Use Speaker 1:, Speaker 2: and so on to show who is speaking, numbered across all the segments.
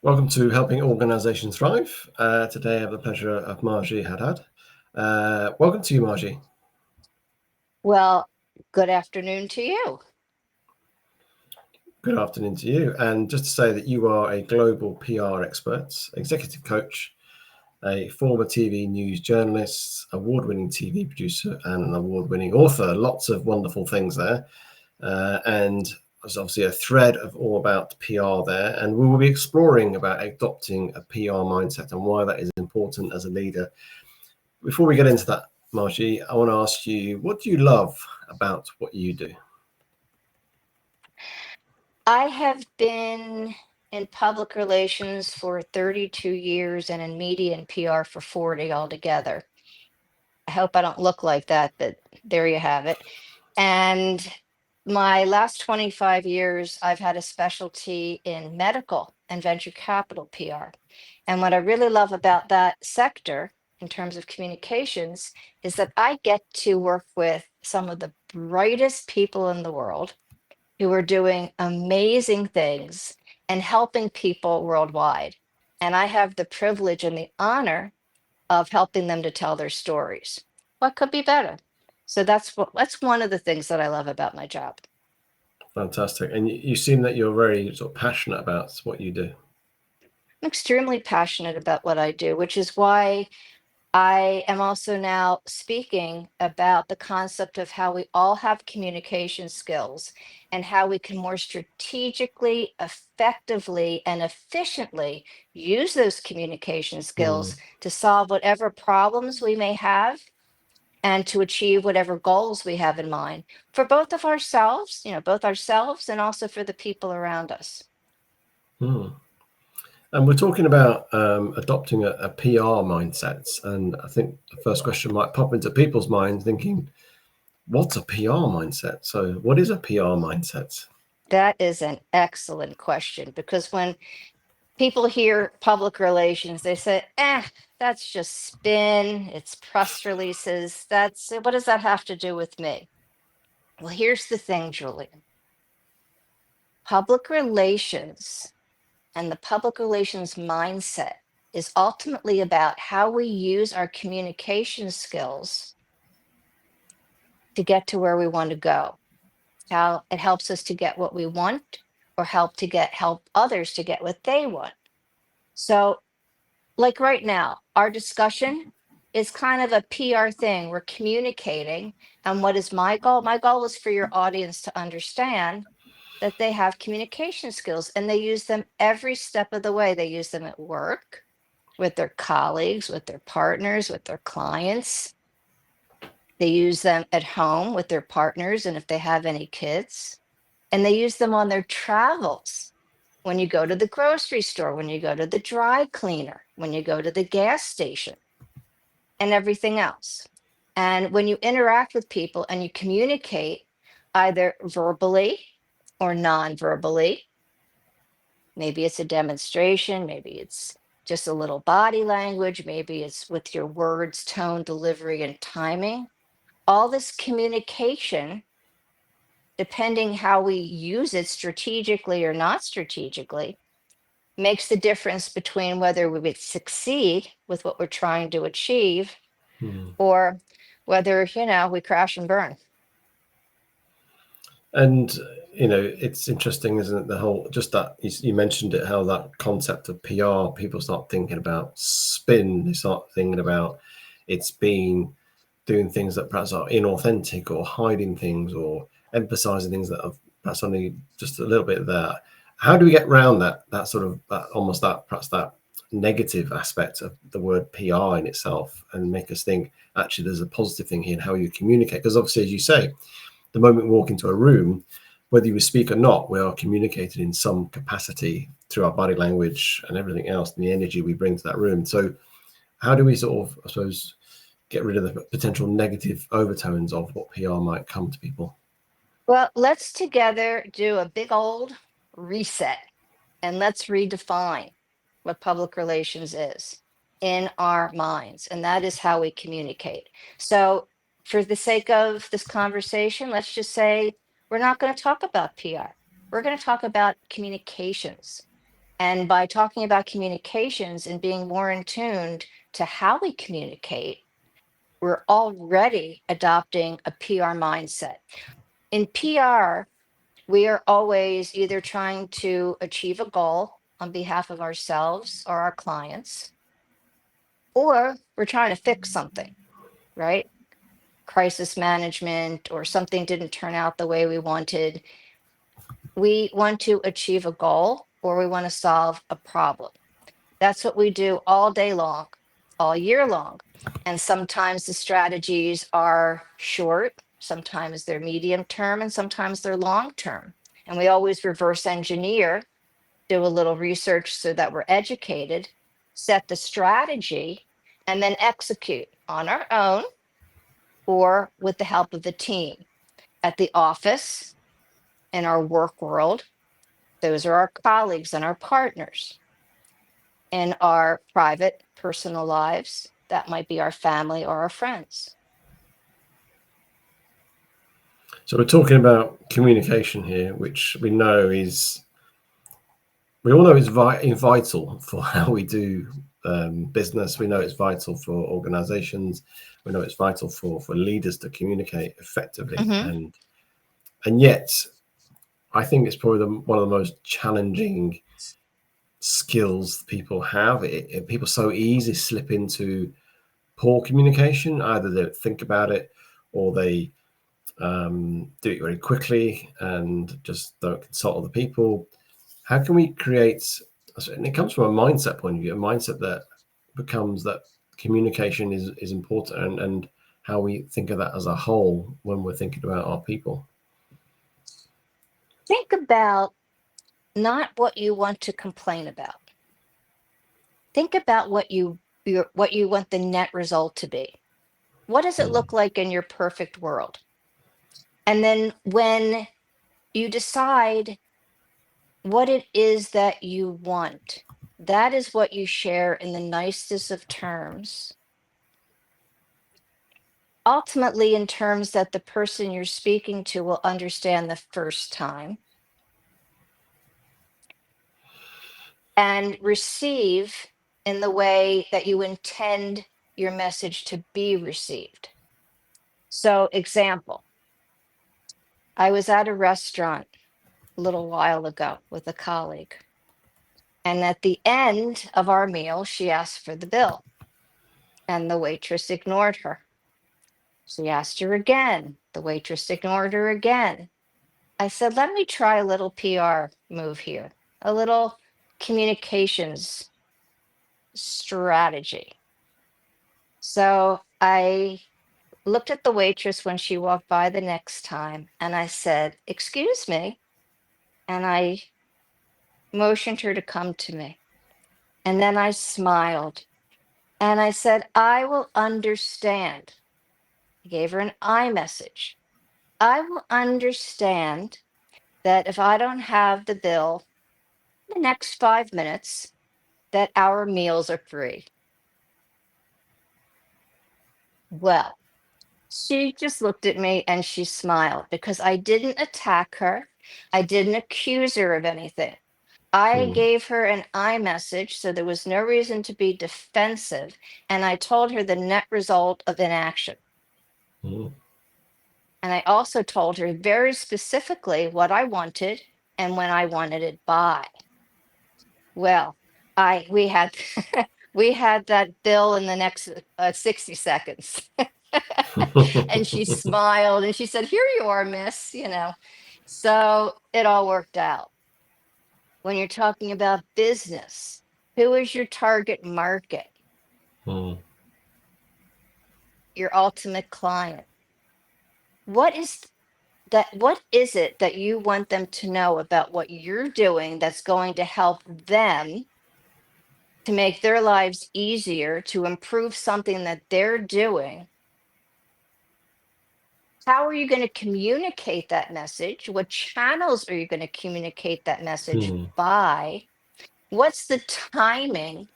Speaker 1: Welcome to Helping Organisations Thrive. Today I have the pleasure of Marjie Hadad. Welcome to you, Marjie.
Speaker 2: Well, good afternoon to you.
Speaker 1: Good afternoon to you. And just to say that you are a global PR expert, executive coach, a former TV news journalist, award-winning TV producer, and an award-winning author. Lots of wonderful things there. And there's obviously a thread of all about PR there. And we will be exploring about adopting a PR mindset and why that is important as a leader. Before we get into that, Marjie, I want to ask you, what do you love about what you do?
Speaker 2: I have been in public relations for 32 years and in media and PR for 40 altogether. I hope I don't look like that, but there you have it. And my last 25 years, I've had a specialty in medical and venture capital PR. And what I really love about that sector in terms of communications is that I get to work with some of the brightest people in the world who are doing amazing things and helping people worldwide. And I have the privilege and the honor of helping them to tell their stories. What could be better? So that's one of the things that I love about my job.
Speaker 1: Fantastic. And you seem that you're very sort of passionate about what you do.
Speaker 2: I'm extremely passionate about what I do, which is why I am also now speaking about the concept of how we all have communication skills and how we can more strategically, effectively, and efficiently use those communication
Speaker 1: Mm.
Speaker 2: skills to solve whatever problems we may have and to achieve whatever goals we have in mind for both of ourselves, both ourselves and also for the people around us.
Speaker 1: Mm. And we're talking about adopting a PR mindset. And I think the first question might pop into people's minds thinking, what's a PR mindset? So, what is a PR mindset?
Speaker 2: That is an excellent question because when people hear public relations, they say, that's just spin, it's press releases. What does that have to do with me? Well, here's the thing, Julian. Public relations and the public relations mindset is ultimately about how we use our communication skills to get to where we want to go, how it helps us to get what we want or help others to get what they want. So like right now, our discussion is kind of a PR thing. We're communicating. And what is my goal? My goal is for your audience to understand that they have communication skills and they use them every step of the way. They use them at work, with their colleagues, with their partners, with their clients. They use them at home with their partners and if they have any kids. And they use them on their travels when you go to the grocery store, when you go to the dry cleaner, when you go to the gas station, and everything else. And when you interact with people and you communicate either verbally or non verbally, maybe it's a demonstration, maybe it's just a little body language, maybe it's with your words, tone, delivery, and timing. All this communication, depending how we use it strategically or not strategically, makes the difference between whether we would succeed with what we're trying to achieve
Speaker 1: Mm.
Speaker 2: or whether, we crash and burn.
Speaker 1: And it's interesting, isn't it? The whole just that you mentioned it, how that concept of PR, people start thinking about spin. They start thinking about it's being doing things that perhaps are inauthentic or hiding things or emphasizing things that are perhaps only just a little bit there. How do we get around that sort of that almost that perhaps that negative aspect of the word PR in itself and make us think actually there's a positive thing here in how you communicate? Because obviously, as you say, the moment we walk into a room, whether you speak or not, we are communicating in some capacity through our body language and everything else, and the energy we bring to that room. So, how do we sort of, I suppose, get rid of the potential negative overtones of what PR might come to people?
Speaker 2: Well, let's together do a big old reset and let's redefine what public relations is in our minds. And that is how we communicate. So, for the sake of this conversation, let's just say we're not going to talk about PR. We're going to talk about communications And by talking about communications and being more in tune to how we communicate, we're already adopting a PR mindset. In PR, we are always either trying to achieve a goal on behalf of ourselves or our clients, or we're trying to fix something, right? Crisis management, or something didn't turn out the way we wanted. We want to achieve a goal or we want to solve a problem. That's what we do all day long, all year long. And sometimes the strategies are short, sometimes they're medium term, and sometimes they're long term. And we always reverse engineer, do a little research so that we're educated, set the strategy, and then execute on our own or with the help of the team. At the office, in our work world, those are our colleagues and our partners. In our private, personal lives, that might be our family or our friends.
Speaker 1: So we're talking about communication here, which we know is, we all know is vital for how we do business. We know it's vital for organizations. We know it's vital for leaders to communicate effectively.
Speaker 2: Hmm.
Speaker 1: And yet, I think it's probably one of the most challenging skills people have. People so easily slip into poor communication. Either they think about it or they do it very quickly and just don't consult other people. How can we create, and it comes from a mindset point of view, a mindset that becomes that communication is important, and how we think of that as a whole when we're thinking about our people.
Speaker 2: Think about not what you want to complain about. Think about what you want the net result to be. What does it
Speaker 1: Hmm.
Speaker 2: look like in your perfect world? And then when you decide what it is that you want, that is what you share in the nicest of terms, ultimately in terms that the person you're speaking to will understand the first time and receive in the way that you intend your message to be received. So, example, I was at a restaurant a little while ago with a colleague, and at the end of our meal, she asked for the bill, and the waitress ignored her. She asked her again. The waitress ignored her again. I said, let me try a little PR move here, a little communications strategy. So I looked at the waitress when she walked by the next time and I said, excuse me. And I motioned her to come to me. And then I smiled and I said, I will understand. I gave her an I message. I will understand that if I don't have the bill in the next 5 minutes, that our meals are free. Well, she just looked at me and she smiled because I didn't attack her. I didn't accuse her of anything. I
Speaker 1: Hmm.
Speaker 2: gave her an I message, so there was no reason to be defensive. And I told her the net result of inaction.
Speaker 1: Hmm.
Speaker 2: And I also told her very specifically what I wanted and when I wanted it by. Well, I we had we had that bill in the next 60 seconds. And she smiled and she said, "Here you are, miss," you know. So it all worked out. When you're talking about business, who is your target market?
Speaker 1: Hmm.
Speaker 2: Your ultimate client. What is what is it that you want them to know about what you're doing that's going to help them to make their lives easier, to improve something that they're doing? How are you going to communicate that message? What channels are you going to communicate that message
Speaker 1: Hmm.
Speaker 2: by? What's the timing?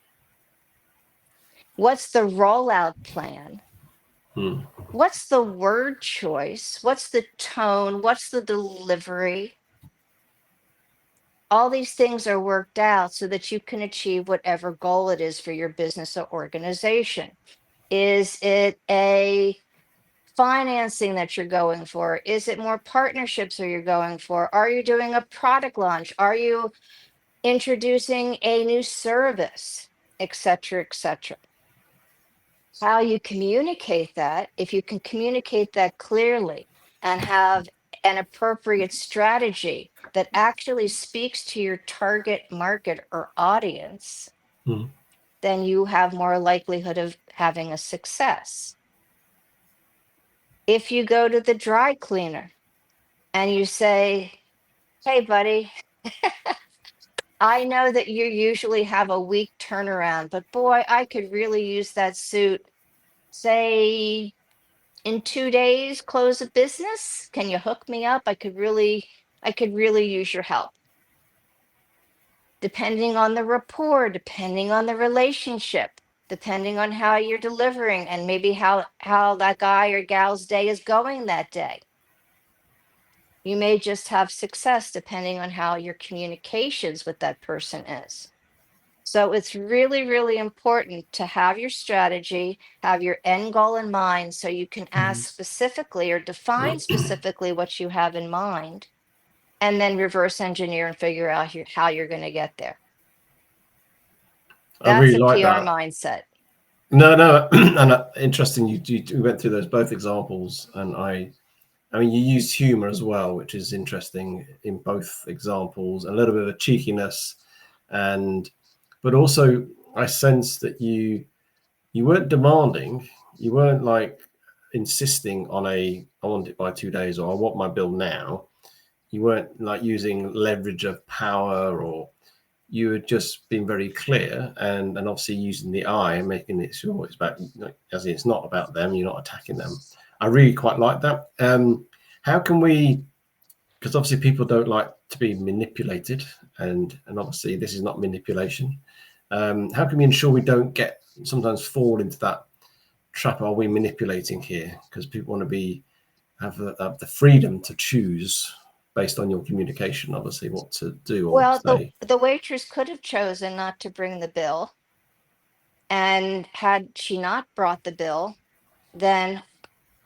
Speaker 2: What's the rollout plan?
Speaker 1: Hmm.
Speaker 2: What's the word choice? What's the tone? What's the delivery? All these things are worked out so that you can achieve whatever goal it is for your business or organization. Is it a financing that you're going for? Is it more partnerships are you going for? Are you doing a product launch? Are you introducing a new service, et cetera, et cetera? How you communicate that, if you can communicate that clearly and have an appropriate strategy that actually speaks to your target market or audience,
Speaker 1: Mm.
Speaker 2: then you have more likelihood of having a success. If you go to the dry cleaner and you say, hey, buddy, I know that you usually have a week turnaround, but boy, I could really use that suit, say, in 2 days, close a business. Can you hook me up? I could really use your help. Depending on the rapport, depending on the relationship, depending on how you're delivering and maybe how that guy or gal's day is going that day. You may just have success depending on how your communications with that person is. So it's really, really important to have your strategy, have your end goal in mind so you can ask
Speaker 1: Mm.
Speaker 2: specifically or define specifically what you have in mind, and then reverse engineer and figure out how you're going to get there.
Speaker 1: I
Speaker 2: That's
Speaker 1: really
Speaker 2: a
Speaker 1: like
Speaker 2: PR
Speaker 1: that.
Speaker 2: mindset.
Speaker 1: No, and interesting. You went through those both examples, and I mean, you used humor as well, which is interesting in both examples. A little bit of a cheekiness, and but also I sense that you weren't demanding. You weren't like insisting on I want it by 2 days or I want my bill now. You weren't like using leverage of power, or you had just been very clear, and obviously using the I and making it sure it's about, as in it's not about them. You're not attacking them. I really quite like that. How can we? Because obviously people don't like to be manipulated, and obviously this is not manipulation. How can we ensure we don't get sometimes fall into that trap? Are we manipulating here? Because people want to have the freedom to choose based on your communication, obviously, what to do or
Speaker 2: Well, the
Speaker 1: say.
Speaker 2: the waitress could have chosen not to bring the bill, and had she not brought the bill, then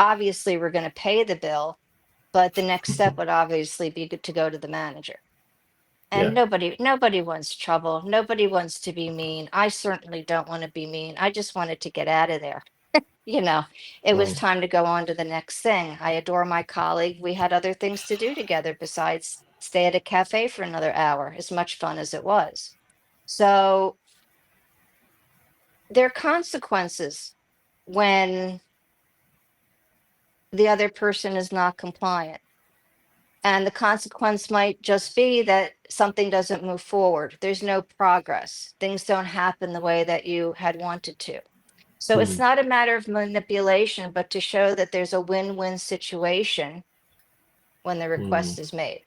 Speaker 2: obviously we're going to pay the bill, but the next step would obviously be to go to the manager. And
Speaker 1: Yeah.
Speaker 2: nobody wants trouble. Nobody wants to be mean. I certainly don't want to be mean. I just wanted to get out of there. You know, it was
Speaker 1: Mm.
Speaker 2: time to go on to the next thing. I adore my colleague. We had other things to do together besides stay at a cafe for another hour, as much fun as it was. So there are consequences when the other person is not compliant. And the consequence might just be that something doesn't move forward. There's no progress. Things don't happen the way that you had wanted to. So it's
Speaker 1: Mm.
Speaker 2: not a matter of manipulation, but to show that there's a win-win situation when the
Speaker 1: Mm.
Speaker 2: request is made.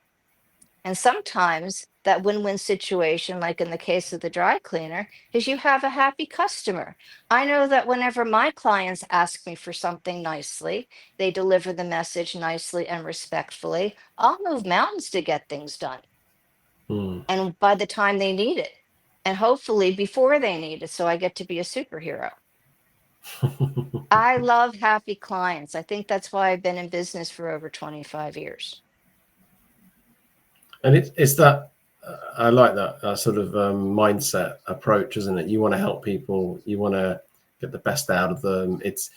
Speaker 2: And sometimes that win-win situation, like in the case of the dry cleaner, is you have a happy customer. I know that whenever my clients ask me for something nicely, they deliver the message nicely and respectfully. I'll move mountains to get things done.
Speaker 1: Mm.
Speaker 2: And by the time they need it, and hopefully before they need it, so I get to be a superhero. I love happy clients. I think that's why I've been in business for over 25 years.
Speaker 1: And it's that I like that sort of mindset approach, isn't it? You want to help people, you want to get the best out of them. It's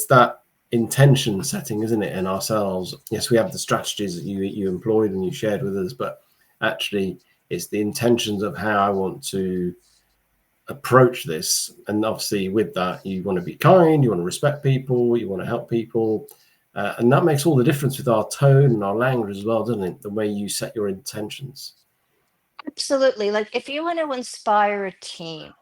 Speaker 1: that intention setting, isn't it? In ourselves, yes, we have the strategies that you employed and you shared with us, but actually, it's the intentions of how I want to approach this. And obviously, with that, you want to be kind, you want to respect people, you want to help people. And that makes all the difference with our tone and our language as well, doesn't it? The way you set your intentions.
Speaker 2: Absolutely. Like if you want to inspire a team,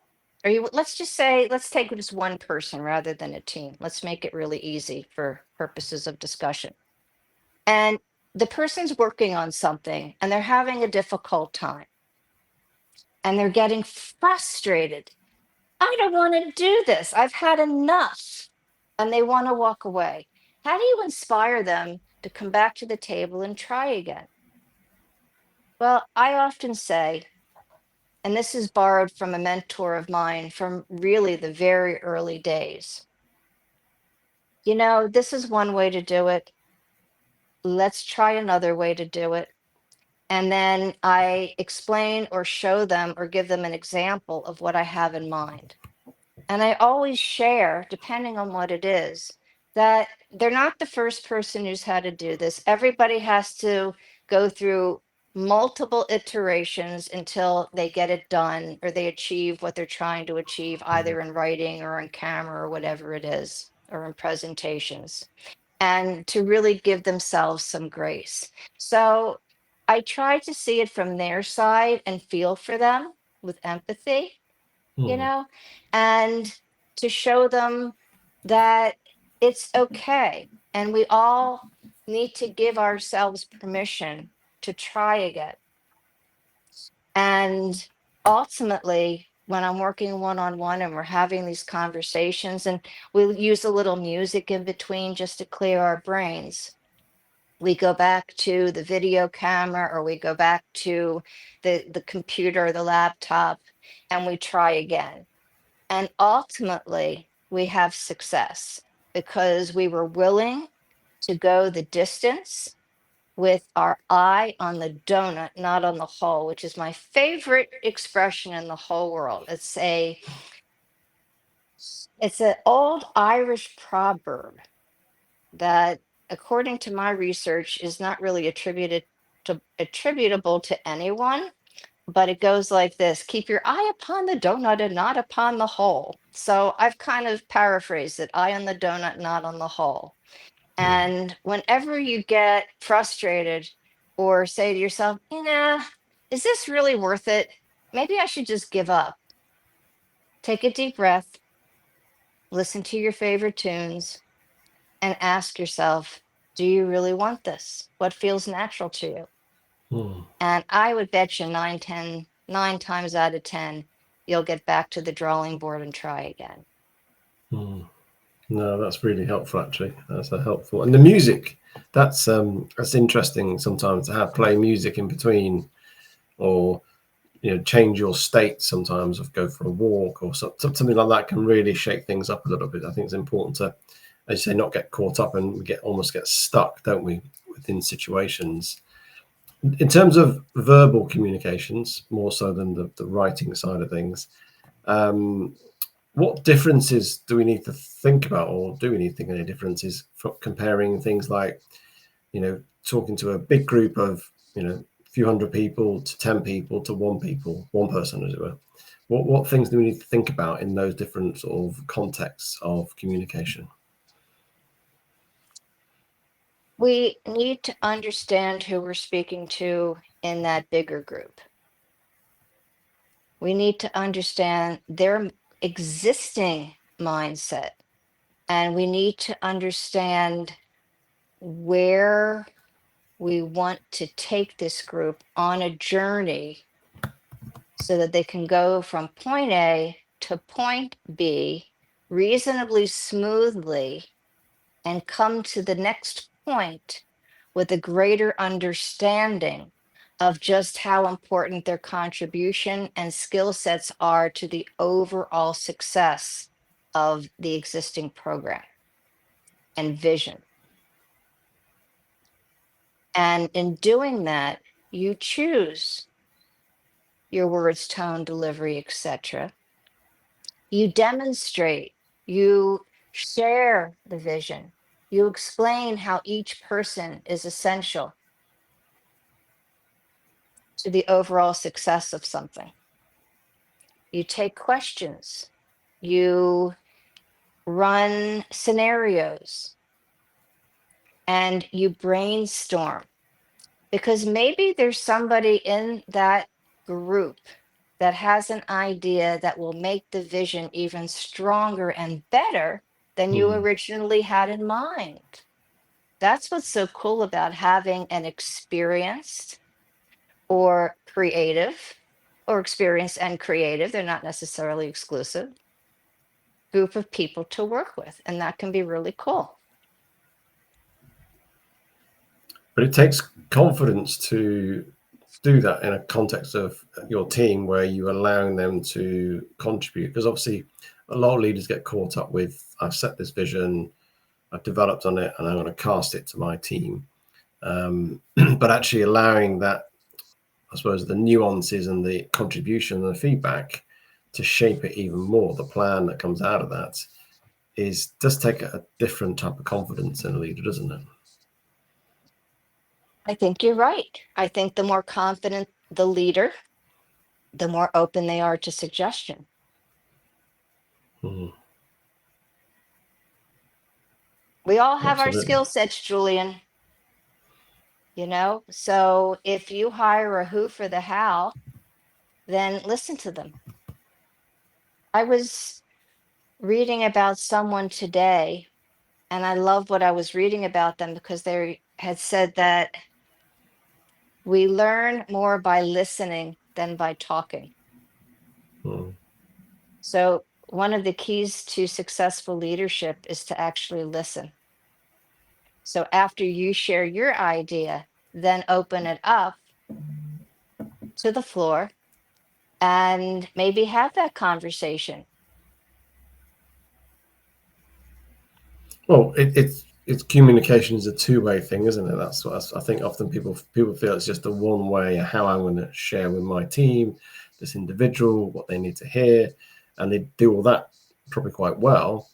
Speaker 2: or you let's just say, let's take just one person rather than a team. Let's make it really easy for purposes of discussion. And the person's working on something and they're having a difficult time and they're getting frustrated. I don't want to do this. I've had enough. And they want to walk away. How do you inspire them to come back to the table and try again? Well, I often say, and this is borrowed from a mentor of mine from really the very early days. This is one way to do it. Let's try another way to do it. And then I explain or show them or give them an example of what I have in mind. And I always share, depending on what it is, that they're not the first person who's had to do this. Everybody has to go through multiple iterations until they get it done or they achieve what they're trying to achieve, either in writing or on camera or whatever it is, or in presentations, and to really give themselves some grace. So I try to see it from their side and feel for them with empathy, you
Speaker 1: Hmm.
Speaker 2: know, and to show them that it's okay. And we all need to give ourselves permission to try again. And ultimately, when I'm working one on one and we're having these conversations, and we'll use a little music in between just to clear our brains, we go back to the video camera or we go back to the computer or the laptop and we try again. And ultimately, we have success because we were willing to go the distance with our eye on the donut, not on the hole, which is my favorite expression in the whole world. It's an old Irish proverb that, according to my research, is not really attributable to anyone, but it goes like this: keep your eye upon the donut and not upon the hole. So I've kind of paraphrased it: eye on the donut, not on the hole.
Speaker 1: Hmm.
Speaker 2: And whenever you get frustrated or say to yourself, is this really worth it? Maybe I should just give up. Take a deep breath, listen to your favorite tunes, and ask yourself, do you really want this? What feels natural to you?
Speaker 1: Hmm.
Speaker 2: And I would bet you 9 times out of 10, you'll get back to the drawing board and try again.
Speaker 1: Hmm. No, that's really helpful. Actually, that's a helpful. And the music, that's interesting. Sometimes to have play music in between, or change your state. Sometimes, of go for a walk or something like that can really shake things up a little bit. I think it's important to, as you say, not get caught up and we almost get stuck, don't we, within situations. In terms of verbal communications, more so than the writing side of things, um, what differences do we need to think about, or do we need to think any differences for comparing things like, talking to a big group of, a few hundred people to 10 people to one person, as it were? What things do we need to think about in those different sort of contexts of communication?
Speaker 2: We need to understand who we're speaking to in that bigger group. We need to understand their existing mindset, and we need to understand where we want to take this group on a journey so that they can go from point A to point B reasonably smoothly and come to the next point with a greater understanding of just how important their contribution and skill sets are to the overall success of the existing program and vision. And in doing that, you choose your words, tone, delivery, etc. You demonstrate, you share the vision, you explain how each person is essential to the overall success of something. You take questions, you run scenarios, and you brainstorm, because maybe there's somebody in that group that has an idea that will make the vision even stronger and better than you
Speaker 1: Hmm.
Speaker 2: originally had in mind. That's what's so cool about having an experienced or creative, or experienced and creative, they're not necessarily exclusive, group of people to work with. And that can be really cool.
Speaker 1: But it takes confidence to do that in a context of your team where you're allowing them to contribute? Because obviously, a lot of leaders get caught up with, I've set this vision, I've developed on it, and I'm going to cast it to my team. But actually allowing that, I suppose, the nuances and the contribution and the feedback to shape it even more, the plan that comes out of that does take a different type of confidence in a leader, doesn't it?
Speaker 2: I think you're right. I think the more confident the leader, the more open they are to suggestion.
Speaker 1: Mm,
Speaker 2: We all have our
Speaker 1: absolutely.
Speaker 2: skill sets, Julian, So if you hire a who for the how, then listen to them. I was reading about someone today, and I love what I was reading about them because they had said that we learn more by listening than by talking.
Speaker 1: Mm,
Speaker 2: So, one of the keys to successful leadership is to actually listen. So, after you share your idea, then open it up to the floor and maybe have that conversation.
Speaker 1: well, it's communication is a two-way thing, isn't it? That's what I think. Often people feel it's just a one way how I'm going to share with my team, this individual, what they need to hear, and they do all that probably quite well.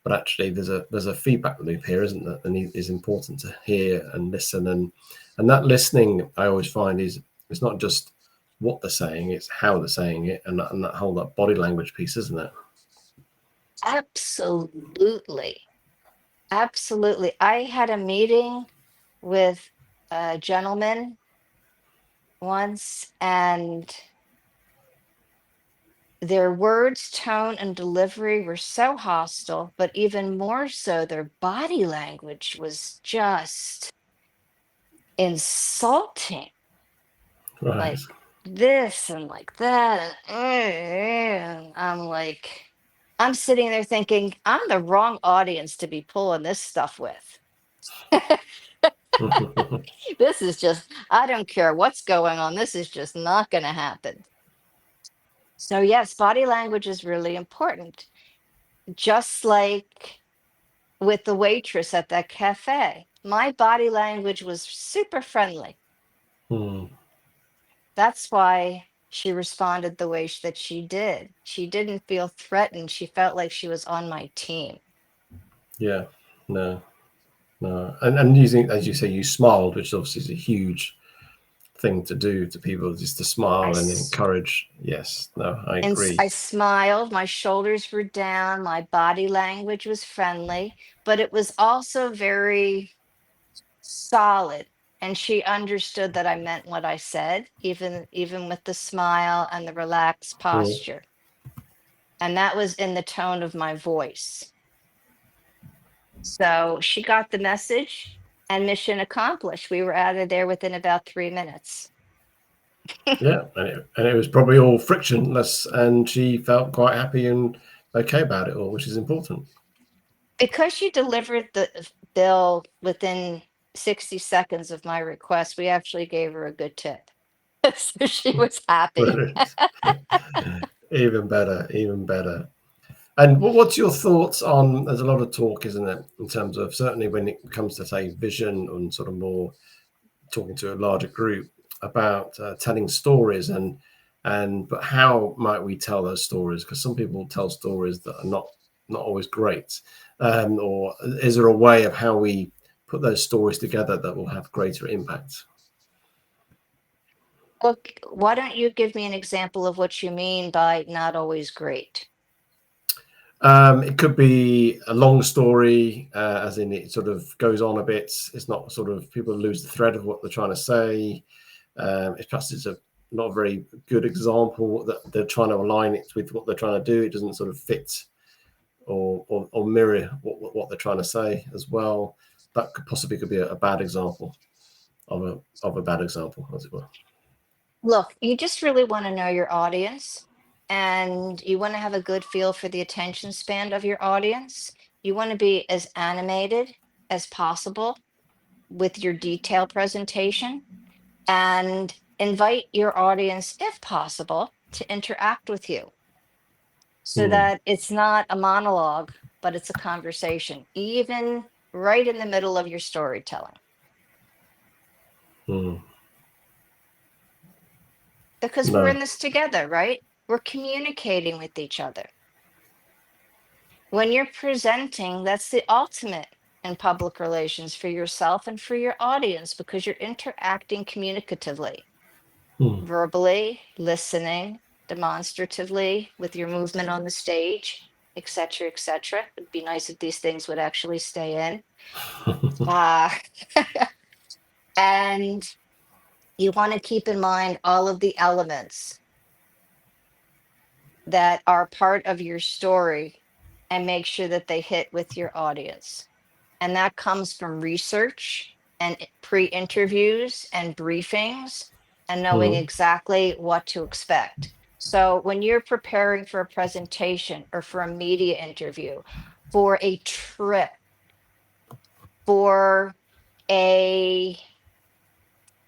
Speaker 1: But actually, there's a feedback loop here, isn't there? And it is important to hear and listen, and that listening I always find is it's not just what they're saying, it's how they're saying it, and that whole that body language piece, isn't it?
Speaker 2: Absolutely. Absolutely. I had a meeting with a gentleman once, and their words, tone, and delivery were so hostile, but even more so, their body language was just insulting,
Speaker 1: Right.
Speaker 2: like this and like that. And I'm like, I'm sitting there thinking, I'm the wrong audience to be pulling this stuff with. This is just, I don't care what's going on. This is just not going to happen. So, yes, body language is really important. Just like with the waitress at that cafe, my body language was super friendly.
Speaker 1: Mm,
Speaker 2: That's why she responded the way that she did. She didn't feel threatened. She felt like she was on my team.
Speaker 1: yeah. No. No. And using, as you say, you smiled, which obviously is a huge thing to do to people, just to
Speaker 2: I
Speaker 1: smile and
Speaker 2: s-
Speaker 1: encourage. Yes. No, I
Speaker 2: I
Speaker 1: agree.
Speaker 2: smiled, my shoulders were down, my body language was friendly, but it was also very solid. And she understood that I meant what I said, even with the smile and the relaxed
Speaker 1: Mm,
Speaker 2: posture. And that was in the tone of my voice. So she got the message and mission accomplished. We were out of there within about 3 minutes.
Speaker 1: yeah. And it was probably all frictionless, and she felt quite happy and okay about it all, which is important.
Speaker 2: Because she delivered the bill within 60 seconds of my request, we actually gave her a good tip. So she was happy.
Speaker 1: Brilliant. Even better. Even better. And what's your thoughts on? There's a lot of talk, isn't it, in terms of certainly when it comes to say vision and sort of more talking to a larger group about telling stories and but how might we tell those stories? Because some people tell stories that are not always great. Or is there a way of how we put those stories together that will have greater impact?
Speaker 2: Look, why don't you give me an example of what you mean by not always great?
Speaker 1: It could be a long story, as in it sort of goes on a bit. It's not sort of people lose the thread of what they're trying to say. If perhaps it's not a very good example that they're trying to align it with what they're trying to do, it doesn't sort of fit or mirror what they're trying to say as well. That could be a bad example of a bad example, as it were.
Speaker 2: Look, you just really want to know your audience and you want to have a good feel for the attention span of your audience. You want to be as animated as possible with your detail presentation. And invite your audience, if possible, to interact with you so
Speaker 1: Mm.
Speaker 2: that it's not a monologue, but it's a conversation, even right in the middle of your storytelling.
Speaker 1: Mm.
Speaker 2: Because we're in
Speaker 1: No.
Speaker 2: this together, right? We're communicating with each other. When you're presenting, that's the ultimate in public relations for yourself and for your audience because you're interacting communicatively,
Speaker 1: Mm.
Speaker 2: verbally, listening, demonstratively with your movement on the stage, etc., etc. It'd be nice if these things would actually stay in. Uh, and you want to keep in mind all of the elements that are part of your story and make sure that they hit with your audience. And that comes from research and pre-interviews and briefings and knowing
Speaker 1: Mm.
Speaker 2: exactly what to expect. So when you're preparing for a presentation or for a media interview, for a trip, for a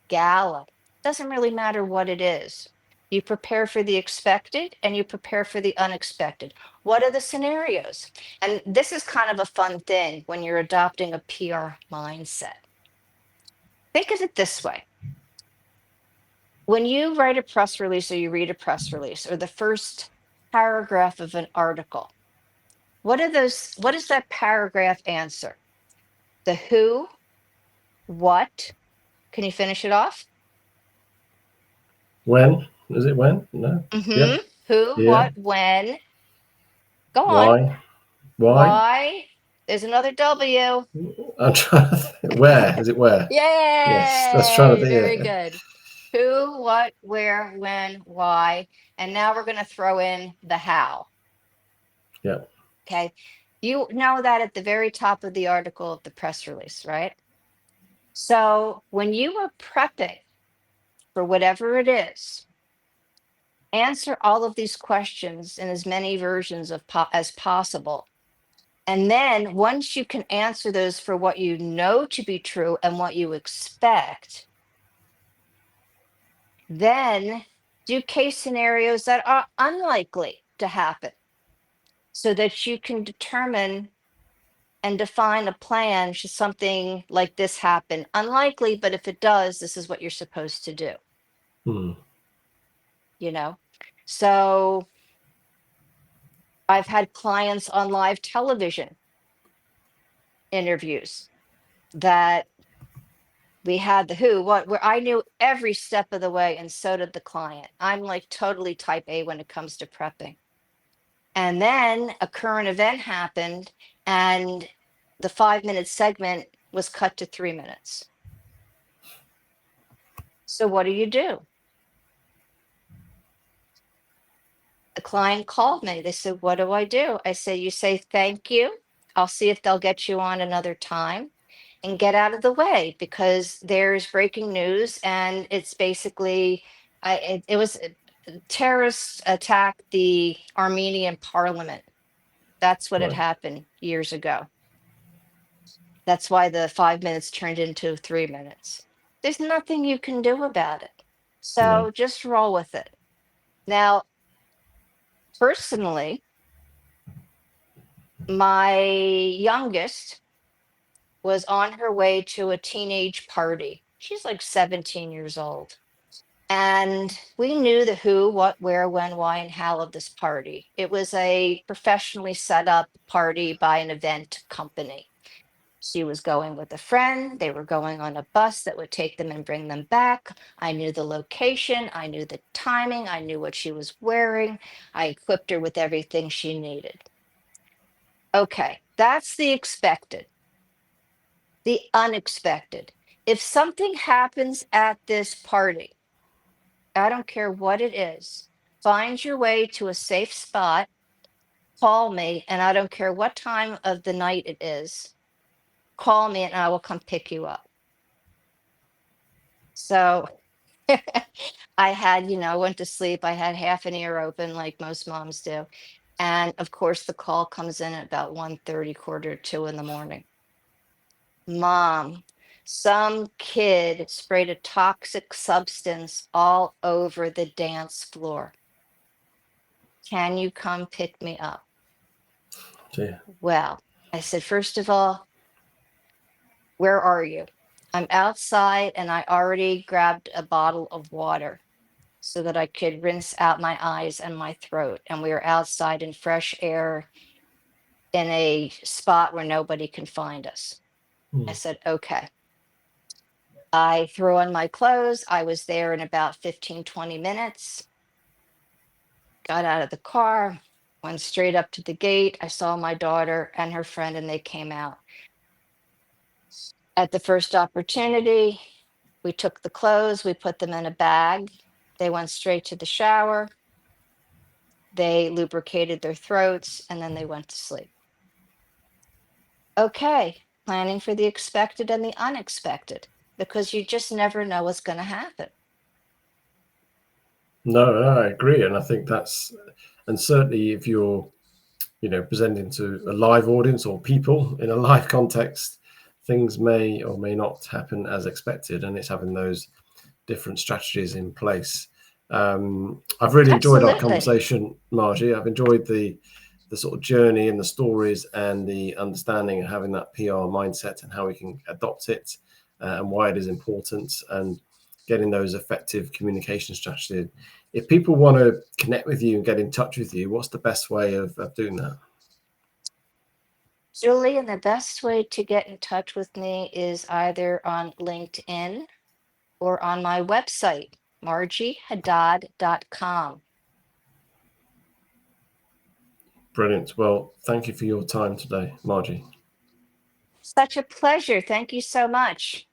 Speaker 2: gala, doesn't really matter what it is. You prepare for the expected and you prepare for the unexpected. What are the scenarios? And this is kind of a fun thing when you're adopting a PR mindset. Think of it this way. When you write a press release or you read a press release or the first paragraph of an article, what does that paragraph answer? The who, what, can you finish it off?
Speaker 1: When? Is it when? No. Yeah.
Speaker 2: Mm-hmm. Who,
Speaker 1: Yeah.
Speaker 2: what, when. Go on.
Speaker 1: Why? Why?
Speaker 2: Why? There's another W.
Speaker 1: I'm trying to think. Where? Is it where? Yes. That's trying to
Speaker 2: Yay!
Speaker 1: think.
Speaker 2: Very
Speaker 1: Yeah.
Speaker 2: good. Who, what, where, when, why. And now we're going to throw in the how.
Speaker 1: Yeah.
Speaker 2: Okay. You know that at the very top of the article of the press release, right? So when you are prepping for whatever it is, answer all of these questions in as many versions of as possible. And then once you can answer those for what you know to be true and what you expect, then do case scenarios that are unlikely to happen so that you can determine and define a plan should something like this happen. Unlikely, but if it does, this is what you're supposed to do,
Speaker 1: Mm.
Speaker 2: you know? So I've had clients on live television interviews that we had the who, what, where I knew every step of the way, and so did the client. I'm like totally type A when it comes to prepping. And then a current event happened, and the 5 minute segment was cut to 3 minutes. So what do you do? The client called me. They said, "What do I do?" I say, "You say thank you. I'll see if they'll get you on another time and get out of the way because there's breaking news." And it's basically, it was terrorists attacked the Armenian parliament. That's what had
Speaker 1: Right.
Speaker 2: happened years ago. That's why the 5 minutes turned into 3 minutes. There's nothing you can do about it.
Speaker 1: No.
Speaker 2: So just roll with it. Now, personally, my youngest was on her way to a teenage party. She's like 17 years old. And we knew the who, what, where, when, why, and how of this party. It was a professionally set up party by an event company. She was going with a friend. They were going on a bus that would take them and bring them back. I knew the location. I knew the timing. I knew what she was wearing. I equipped her with everything she needed. Okay, that's the expected. The unexpected. If something happens at this party, I don't care what it is, find your way to a safe spot, call me, and I don't care what time of the night it is, call me and I will come pick you up. So I had, went to sleep. I had half an ear open like most moms do. And of course, the call comes in at about 1:30, quarter to 2 in the morning. Mom, Some kid sprayed a toxic substance all over the dance floor. Can you come pick me up?
Speaker 1: Gee.
Speaker 2: Well, I said, first of all, where are you? I'm outside and I already grabbed a bottle of water so that I could rinse out my eyes and my throat. And we were outside in fresh air in a spot where nobody can find us. I said, okay. I threw on my clothes. I was there in about 15, 20 minutes, got out of the car, went straight up to the gate. I saw my daughter and her friend, and they came out. At the first opportunity, we took the clothes, we put them in a bag. They went straight to the shower. They lubricated their throats, and then they went to sleep. Okay, planning for the expected and the unexpected, because you just never know what's going to happen.
Speaker 1: No, I agree, and I think that's, and certainly if you're, presenting to a live audience or people in a live context, things may or may not happen as expected, and it's having those different strategies in place. I've really enjoyed our
Speaker 2: Absolutely.
Speaker 1: conversation, Marjie. I've enjoyed the sort of journey and the stories and the understanding of having that PR mindset and how we can adopt it, and why it is important, and getting those effective communication strategies. If people want to connect with you and get in touch with you, what's the best way of doing that?
Speaker 2: Julian, the best way to get in touch with me is either on LinkedIn or on my website, marjiehadad.com.
Speaker 1: Brilliant. Well, thank you for your time today, Marjie.
Speaker 2: Such a pleasure. Thank you so much.